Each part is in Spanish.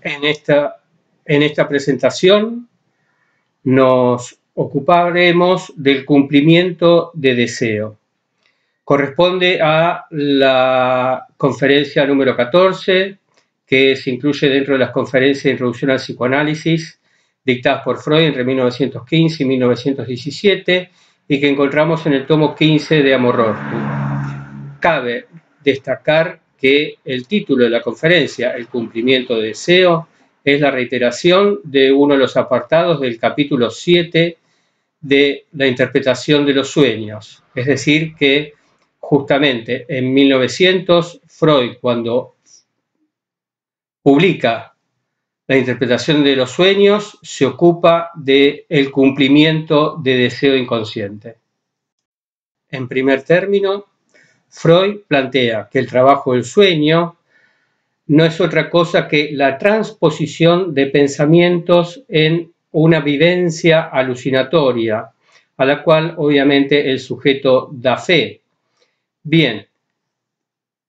En esta presentación nos ocuparemos del cumplimiento de deseo. Corresponde a la conferencia número 14, que se incluye dentro de las conferencias de introducción al psicoanálisis dictadas por Freud entre 1915 y 1917 y que encontramos en el tomo 15 de Amor Proprio. Cabe destacar que el título de la conferencia, El cumplimiento de deseo, es la reiteración de uno de los apartados del capítulo 7 de la interpretación de los sueños. Es decir, que justamente en 1900, Freud, cuando publica la interpretación de los sueños, se ocupa del cumplimiento de deseo inconsciente. En primer término, Freud plantea que el trabajo del sueño no es otra cosa que la transposición de pensamientos en una vivencia alucinatoria, a la cual obviamente el sujeto da fe. Bien,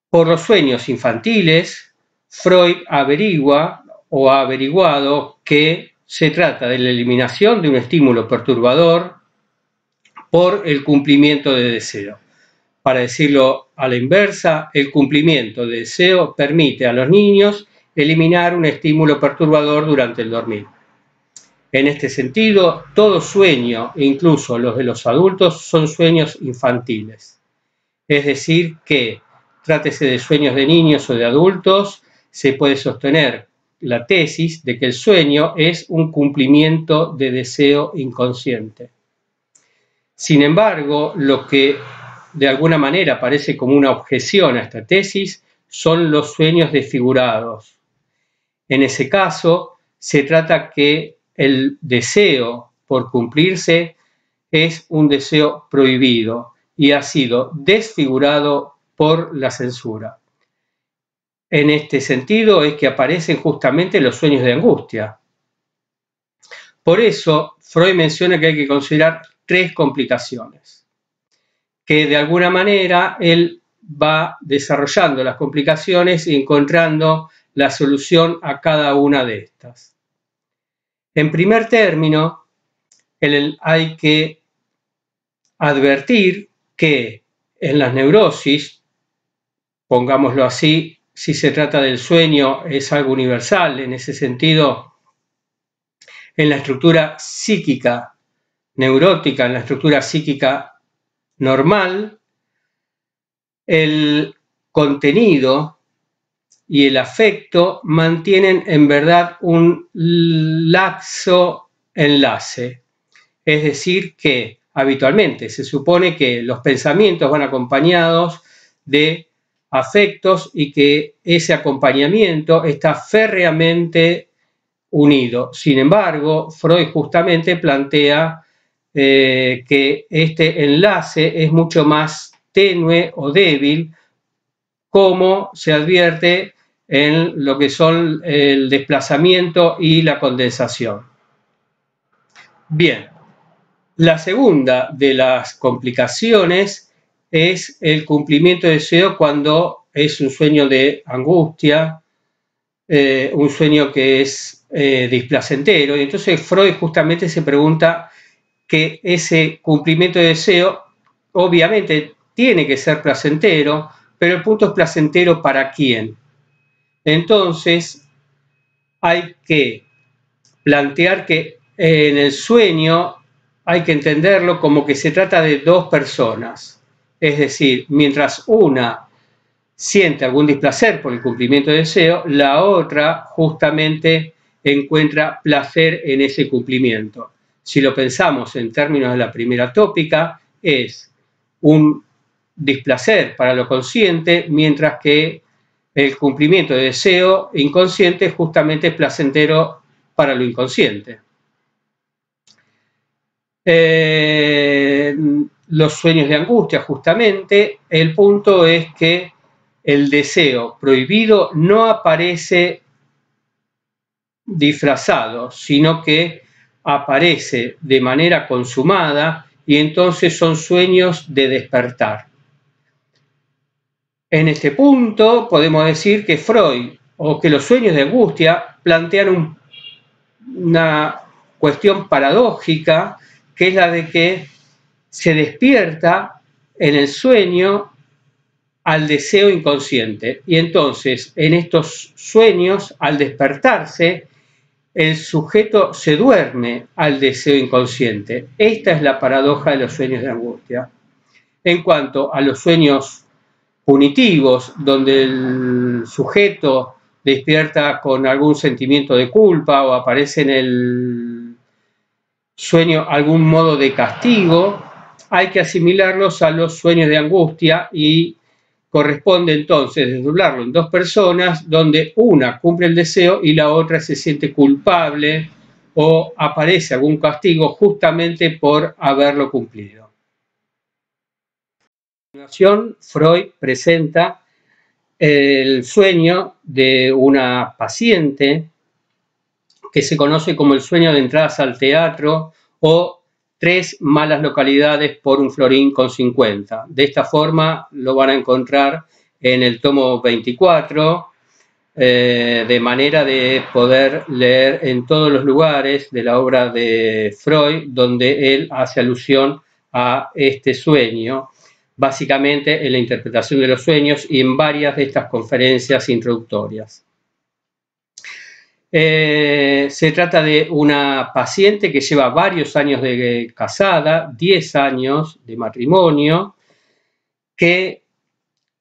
por los sueños infantiles, Freud averigua o ha averiguado que se trata de la eliminación de un estímulo perturbador por el cumplimiento de deseo. Para decirlo a la inversa, el cumplimiento de deseo permite a los niños eliminar un estímulo perturbador durante el dormir. En este sentido, todo sueño, incluso los de los adultos, son sueños infantiles. Es decir, que trátese de sueños de niños o de adultos, se puede sostener la tesis de que el sueño es un cumplimiento de deseo inconsciente. Sin embargo, lo que de alguna manera parece como una objeción a esta tesis son los sueños desfigurados. En ese caso, se trata que el deseo por cumplirse es un deseo prohibido y ha sido desfigurado por la censura. En este sentido es que aparecen justamente los sueños de angustia. Por eso, Freud menciona que hay que considerar tres complicaciones, que de alguna manera él va desarrollando las complicaciones y encontrando la solución a cada una de estas. En primer término, hay que advertir que en las neurosis, pongámoslo así, si se trata del sueño es algo universal, en ese sentido, en la estructura psíquica neurótica, en la estructura psíquica normal, el contenido y el afecto mantienen en verdad un laxo enlace. Es decir, que habitualmente se supone que los pensamientos van acompañados de afectos y que ese acompañamiento está férreamente unido. Sin embargo, Freud justamente plantea que este enlace es mucho más tenue o débil, como se advierte en lo que son el desplazamiento y la condensación. Bien, la segunda de las complicaciones es el cumplimiento de deseo cuando es un sueño de angustia, un sueño que es displacentero. Y entonces Freud justamente se pregunta que ese cumplimiento de deseo obviamente tiene que ser placentero, pero el punto es placentero ¿para quién? Entonces hay que plantear que en el sueño hay que entenderlo como que se trata de dos personas. Es decir, mientras una siente algún displacer por el cumplimiento de deseo, la otra justamente encuentra placer en ese cumplimiento. Si lo pensamos en términos de la primera tópica, es un displacer para lo consciente, mientras que el cumplimiento de deseo inconsciente justamente es placentero para lo inconsciente. Los sueños de angustia, justamente, el punto es que el deseo prohibido no aparece disfrazado, sino que aparece de manera consumada y entonces son sueños de despertar. En este punto podemos decir que Freud, o que los sueños de angustia plantean una cuestión paradójica, que es la de que se despierta en el sueño al deseo inconsciente. Y entonces, en estos sueños, al despertarse, el sujeto se duerme al deseo inconsciente. Esta es la paradoja de los sueños de angustia. En cuanto a los sueños punitivos, donde el sujeto despierta con algún sentimiento de culpa o aparece en el sueño algún modo de castigo, hay que asimilarlos a los sueños de angustia y corresponde entonces desdoblarlo en dos personas donde una cumple el deseo y la otra se siente culpable o aparece algún castigo justamente por haberlo cumplido. A continuación, Freud presenta el sueño de una paciente que se conoce como el sueño de entradas al teatro o 3 malas localidades por un florín con 50. De esta forma lo van a encontrar en el tomo 24, de manera de poder leer en todos los lugares de la obra de Freud donde él hace alusión a este sueño, básicamente en la interpretación de los sueños y en varias de estas conferencias introductorias. Se trata de una paciente que lleva varios años de casada, 10 años de matrimonio, que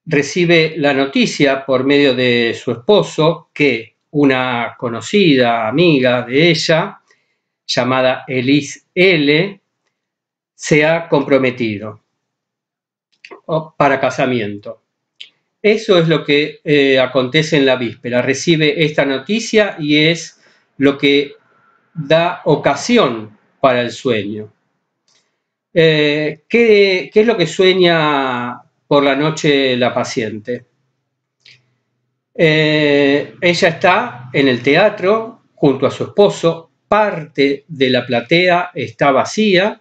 recibe la noticia por medio de su esposo que una conocida amiga de ella, llamada Elise L., se ha comprometido para casamiento. Eso es lo que acontece en la víspera. Recibe esta noticia y es lo que da ocasión para el sueño. ¿Qué es lo que sueña por la noche la paciente? Ella está en el teatro junto a su esposo, parte de la platea está vacía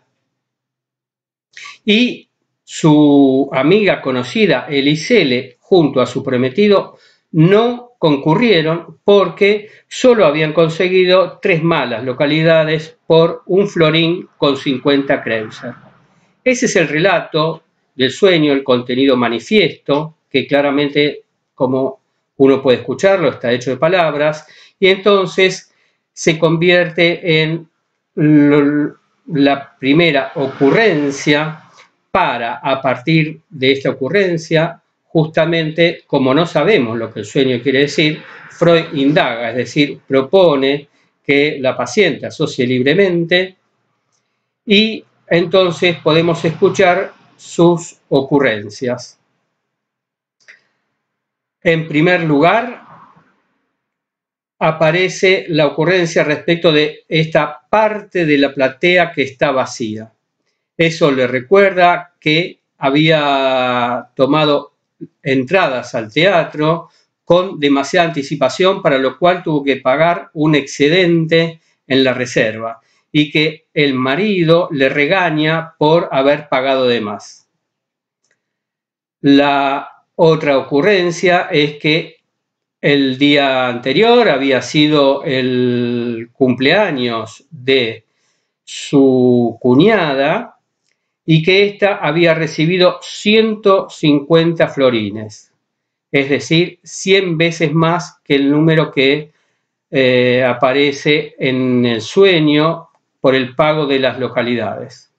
y su amiga conocida Elisele junto a su prometido no concurrieron porque solo habían conseguido 3 malas localidades por un florín con 50 kreuzer. Ese es el relato del sueño, el contenido manifiesto, que claramente, como uno puede escucharlo, está hecho de palabras, y entonces se convierte en la primera ocurrencia para, a partir de esta ocurrencia, justamente como no sabemos lo que el sueño quiere decir, Freud indaga, es decir, propone que la paciente asocie libremente y entonces podemos escuchar sus ocurrencias. En primer lugar, aparece la ocurrencia respecto de esta parte de la platea que está vacía. Eso le recuerda que había tomado entradas al teatro con demasiada anticipación, para lo cual tuvo que pagar un excedente en la reserva y que el marido le regaña por haber pagado de más. La otra ocurrencia es que el día anterior había sido el cumpleaños de su cuñada y que ésta había recibido 150 florines, es decir, 100 veces más que el número que aparece en el sueño por el pago de las localidades.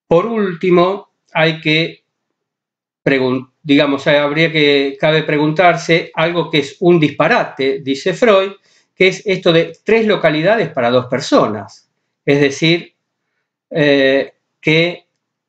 Por último, cabe preguntarse algo que es un disparate, dice Freud, que es esto de 3 localidades para 2 personas. Es decir, que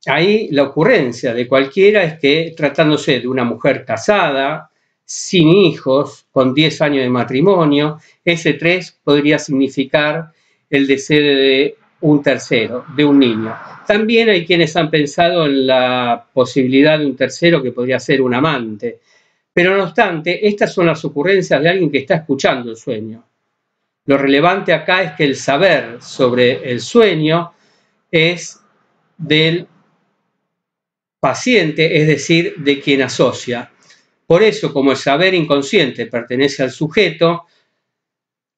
ahí la ocurrencia de cualquiera es que, tratándose de una mujer casada, sin hijos, con 10 años de matrimonio, ese 3 podría significar el deseo de un tercero, de un niño. También hay quienes han pensado en la posibilidad de un tercero que podría ser un amante, pero no obstante, estas son las ocurrencias de alguien que está escuchando el sueño. Lo relevante acá es que el saber sobre el sueño es del paciente, es decir, de quien asocia. Por eso, como el saber inconsciente pertenece al sujeto,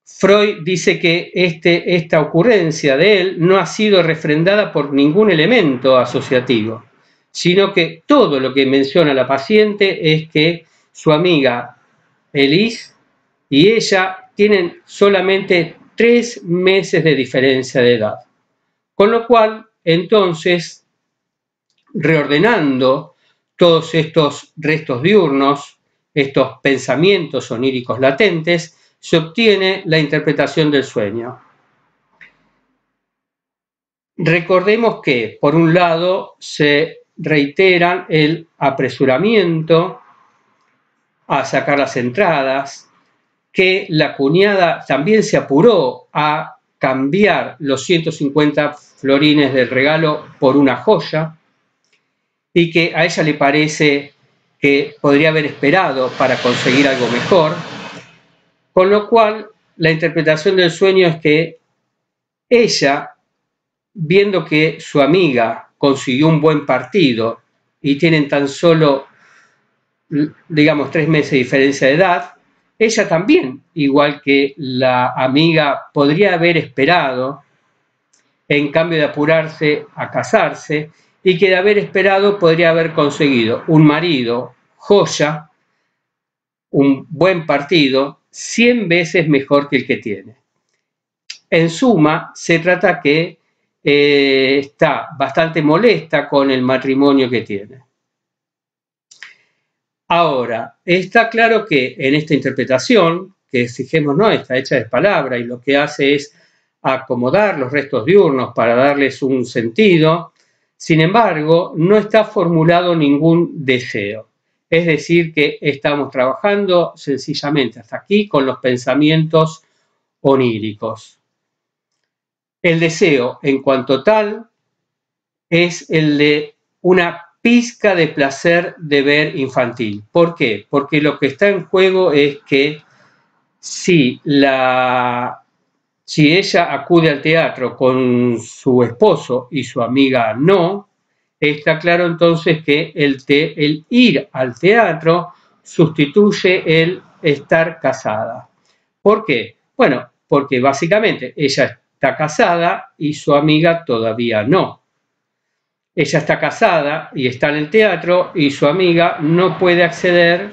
Freud dice que esta ocurrencia de él no ha sido refrendada por ningún elemento asociativo, sino que todo lo que menciona la paciente es que su amiga Elise y ella tienen solamente 3 meses de diferencia de edad. Con lo cual, entonces, reordenando todos estos restos diurnos, estos pensamientos oníricos latentes, se obtiene la interpretación del sueño. Recordemos que, por un lado, se reiteran el apresuramiento a sacar las entradas, que la cuñada también se apuró a cambiar los 150 florines del regalo por una joya, y que a ella le parece que podría haber esperado para conseguir algo mejor, con lo cual la interpretación del sueño es que ella, viendo que su amiga consiguió un buen partido y tienen tan solo, digamos, 3 meses de diferencia de edad, ella también, igual que la amiga, podría haber esperado, en cambio de apurarse a casarse, y que de haber esperado podría haber conseguido un marido joya, un buen partido, 100 veces mejor que el que tiene. En suma, se trata que está bastante molesta con el matrimonio que tiene. Ahora, está claro que en esta interpretación, que fijémonos, está hecha de palabra y lo que hace es acomodar los restos diurnos para darles un sentido, sin embargo, no está formulado ningún deseo. Es decir, que estamos trabajando sencillamente hasta aquí con los pensamientos oníricos. El deseo, en cuanto tal, es el de una pizca de placer de ver infantil. ¿Por qué? Porque lo que está en juego es que si ella acude al teatro con su esposo y su amiga no, está claro entonces que el ir al teatro sustituye el estar casada. ¿Por qué? Bueno, porque básicamente ella está casada y su amiga todavía no. Ella está casada y está en el teatro y su amiga no puede acceder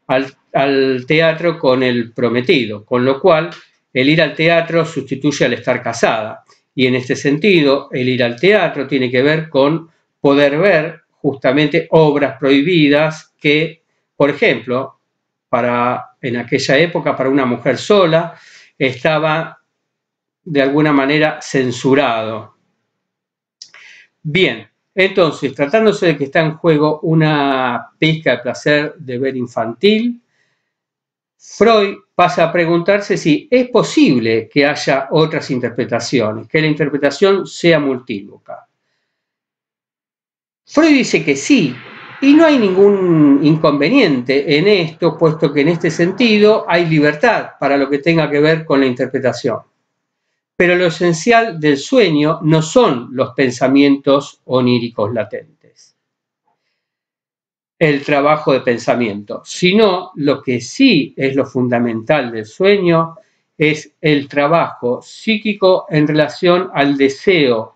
al teatro con el prometido, con lo cual el ir al teatro sustituye al estar casada. Y en este sentido, el ir al teatro tiene que ver con poder ver justamente obras prohibidas que, por ejemplo, en aquella época, para una mujer sola, estaba de alguna manera censurado. Bien, entonces, tratándose de que está en juego una pizca de placer de ver infantil, Freud pasa a preguntarse si es posible que haya otras interpretaciones, que la interpretación sea multívoca. Freud dice que sí, y no hay ningún inconveniente en esto, puesto que en este sentido hay libertad para lo que tenga que ver con la interpretación. Pero lo esencial del sueño no son los pensamientos oníricos latentes, el trabajo de pensamiento, sino lo que sí es lo fundamental del sueño es el trabajo psíquico en relación al deseo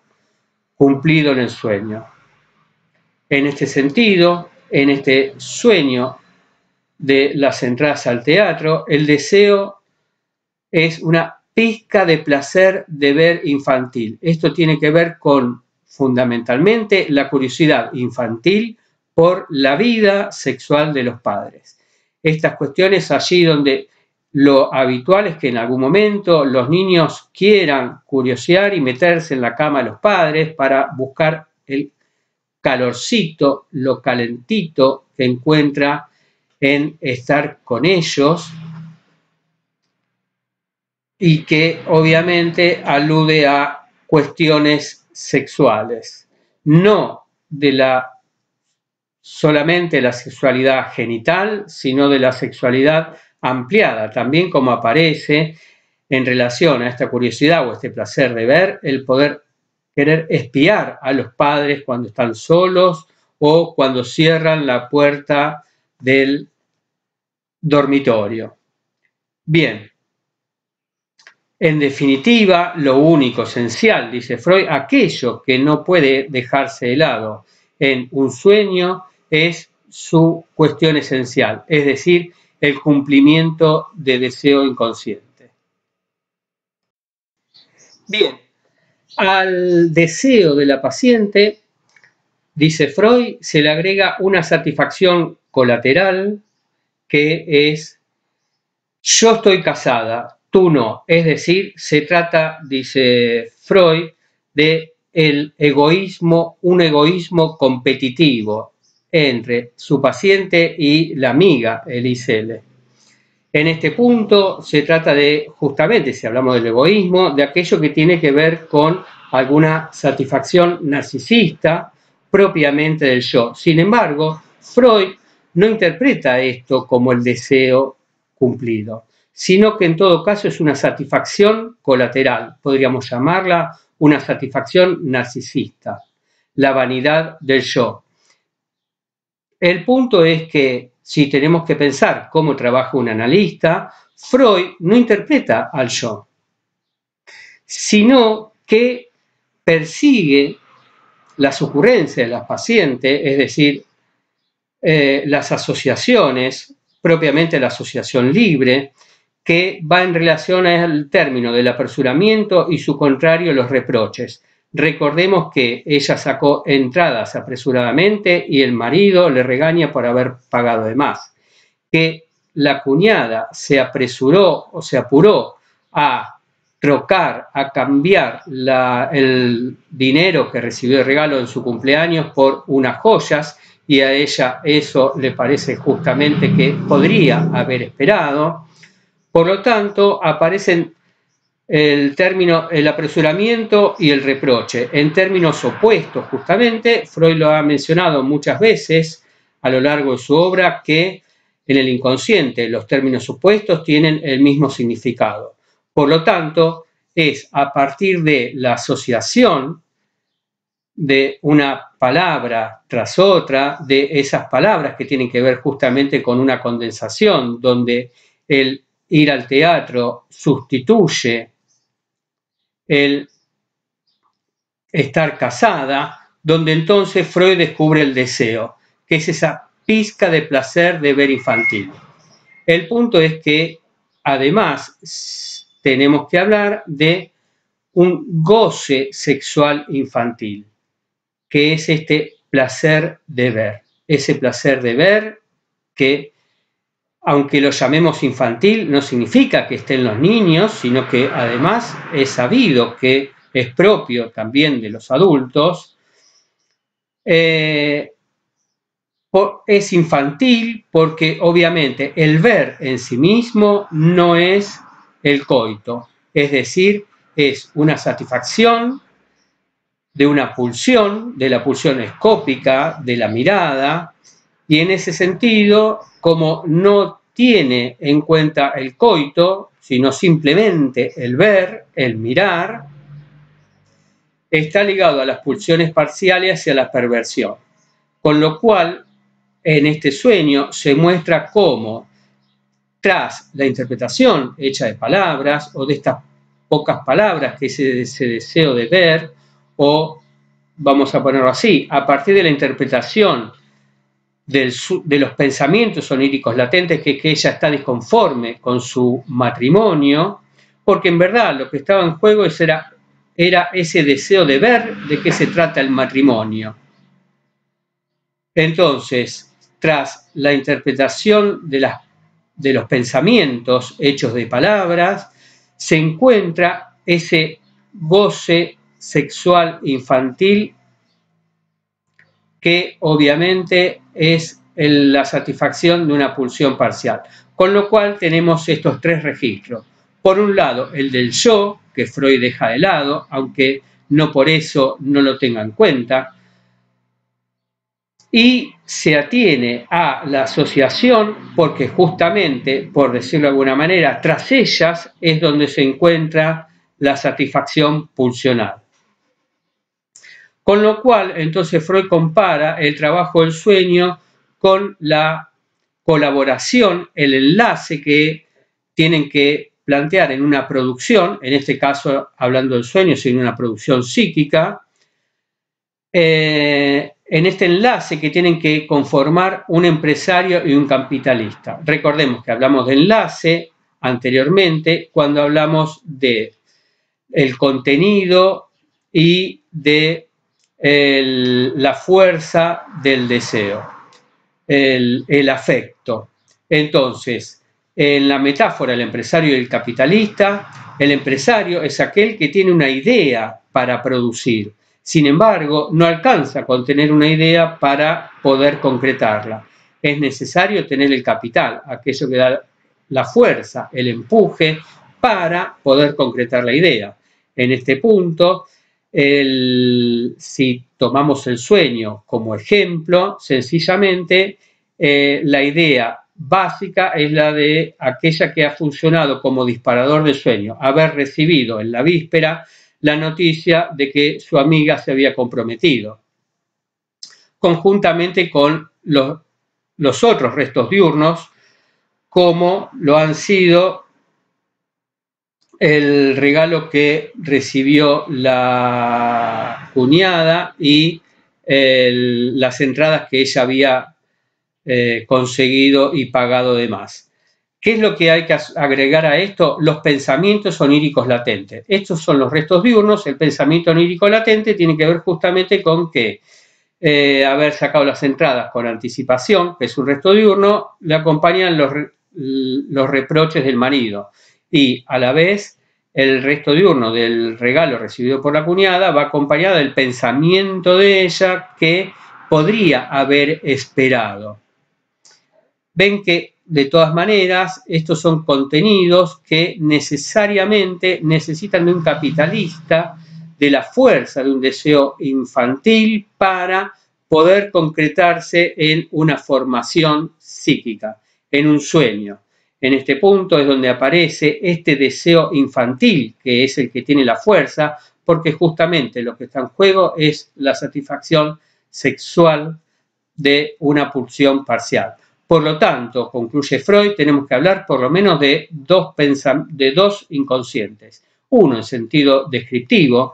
cumplido en el sueño. En este sentido, en este sueño de las entradas al teatro, el deseo es una pizca de placer de ver infantil. Esto tiene que ver con, fundamentalmente, la curiosidad infantil por la vida sexual de los padres. Estas cuestiones allí donde lo habitual es que en algún momento los niños quieran curiosear y meterse en la cama de los padres para buscar el calorcito, lo calentito que encuentra en estar con ellos, y que obviamente alude a cuestiones sexuales, no solamente la sexualidad genital, sino de la sexualidad ampliada, también como aparece en relación a esta curiosidad o este placer de ver, el poder querer espiar a los padres cuando están solos o cuando cierran la puerta del dormitorio. Bien, en definitiva, lo único esencial, dice Freud, aquello que no puede dejarse de lado en un sueño es su cuestión esencial, es decir, el cumplimiento de deseo inconsciente. Bien, al deseo de la paciente, dice Freud, se le agrega una satisfacción colateral que es: yo estoy casada, tú no. Es decir, se trata, dice Freud, de el egoísmo, un egoísmo competitivo entre su paciente y la amiga Elise L. En este punto se trata de, justamente, si hablamos del egoísmo, de aquello que tiene que ver con alguna satisfacción narcisista propiamente del yo. Sin embargo, Freud no interpreta esto como el deseo cumplido, sino que en todo caso es una satisfacción colateral, podríamos llamarla una satisfacción narcisista, la vanidad del yo. El punto es que si tenemos que pensar cómo trabaja un analista, Freud no interpreta al yo, sino que persigue las ocurrencias de las pacientes, es decir, las asociaciones, propiamente la asociación libre, que va en relación al término del apresuramiento y su contrario, los reproches. Recordemos que ella sacó entradas apresuradamente y el marido le regaña por haber pagado de más. Que la cuñada se apresuró o se apuró a trocar, a cambiar el dinero que recibió de regalo en su cumpleaños por unas joyas, y a ella eso le parece justamente que podría haber esperado. Por lo tanto, aparecen el término el apresuramiento y el reproche en términos opuestos. Justamente Freud lo ha mencionado muchas veces a lo largo de su obra, que en el inconsciente los términos opuestos tienen el mismo significado. Por lo tanto, es a partir de la asociación de una palabra tras otra, de esas palabras que tienen que ver justamente con una condensación, donde el ir al teatro sustituye el estar casada, donde entonces Freud descubre el deseo, que es esa pizca de placer de ver infantil. El punto es que además tenemos que hablar de un goce sexual infantil, que es este placer de ver, ese placer de ver que, aunque lo llamemos infantil, no significa que estén los niños, sino que además es sabido que es propio también de los adultos. Es infantil porque obviamente el ver en sí mismo no es el coito, es decir, es una satisfacción de una pulsión, de la pulsión escópica, de la mirada, y en ese sentido, como no tiene en cuenta el coito, sino simplemente el ver, el mirar, está ligado a las pulsiones parciales y a la perversión. Con lo cual, en este sueño se muestra cómo, tras la interpretación hecha de palabras, o de estas pocas palabras, que es ese deseo de ver, o vamos a ponerlo así, a partir de la interpretación de los pensamientos oníricos latentes, que ella está disconforme con su matrimonio, porque en verdad lo que estaba en juego era ese deseo de ver de qué se trata el matrimonio. Entonces, tras la interpretación de los pensamientos hechos de palabras, se encuentra ese goce sexual infantil que obviamente es la satisfacción de una pulsión parcial. Con lo cual tenemos estos tres registros. Por un lado, el del yo, que Freud deja de lado, aunque no por eso no lo tenga en cuenta, y se atiene a la asociación porque justamente, por decirlo de alguna manera, tras ellas es donde se encuentra la satisfacción pulsional. Con lo cual, entonces Freud compara el trabajo del sueño con colaboración, el enlace que tienen que plantear en una producción, en este caso hablando del sueño, sino una producción psíquica, en este enlace que tienen que conformar un empresario y un capitalista. Recordemos que hablamos de enlace anteriormente cuando hablamos de el contenido y de la fuerza del deseo, el afecto. Entonces, en la metáfora del empresario y el capitalista, el empresario es aquel que tiene una idea para producir. Sin embargo, no alcanza con tener una idea para poder concretarla. Es necesario tener el capital, aquello que da la fuerza, el empuje para poder concretar la idea. En este punto, si tomamos el sueño como ejemplo, sencillamente la idea básica es la de aquella que ha funcionado como disparador de sueño, haber recibido en la víspera la noticia de que su amiga se había comprometido, conjuntamente con los otros restos diurnos, como lo han sido el regalo que recibió la cuñada y las entradas que ella había conseguido y pagado de más. ¿Qué es lo que hay que agregar a esto? Los pensamientos oníricos latentes. Estos son los restos diurnos. El pensamiento onírico latente tiene que ver justamente con que haber sacado las entradas con anticipación, que es un resto diurno, le acompañan los reproches del marido. Y a la vez, el resto diurno del regalo recibido por la cuñada va acompañado del pensamiento de ella que podría haber esperado. Ven que, de todas maneras, estos son contenidos que necesariamente necesitan de un capitalista, de la fuerza de un deseo infantil para poder concretarse en una formación psíquica, en un sueño. En este punto es donde aparece este deseo infantil, que es el que tiene la fuerza, porque justamente lo que está en juego es la satisfacción sexual de una pulsión parcial. Por lo tanto, concluye Freud, tenemos que hablar por lo menos de dos inconscientes. Uno en sentido descriptivo,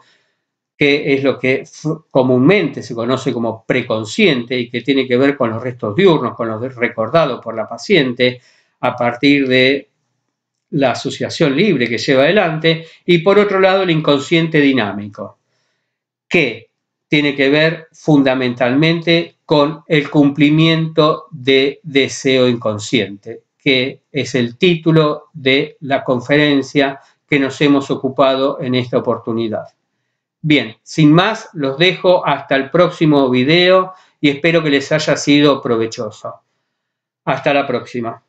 que es lo que comúnmente se conoce como preconsciente y que tiene que ver con los restos diurnos, con los recordados por la paciente a partir de la asociación libre que lleva adelante, y por otro lado el inconsciente dinámico, que tiene que ver fundamentalmente con el cumplimiento de deseo inconsciente, que es el título de la conferencia que nos hemos ocupado en esta oportunidad. Bien, sin más, los dejo hasta el próximo video y espero que les haya sido provechoso. Hasta la próxima.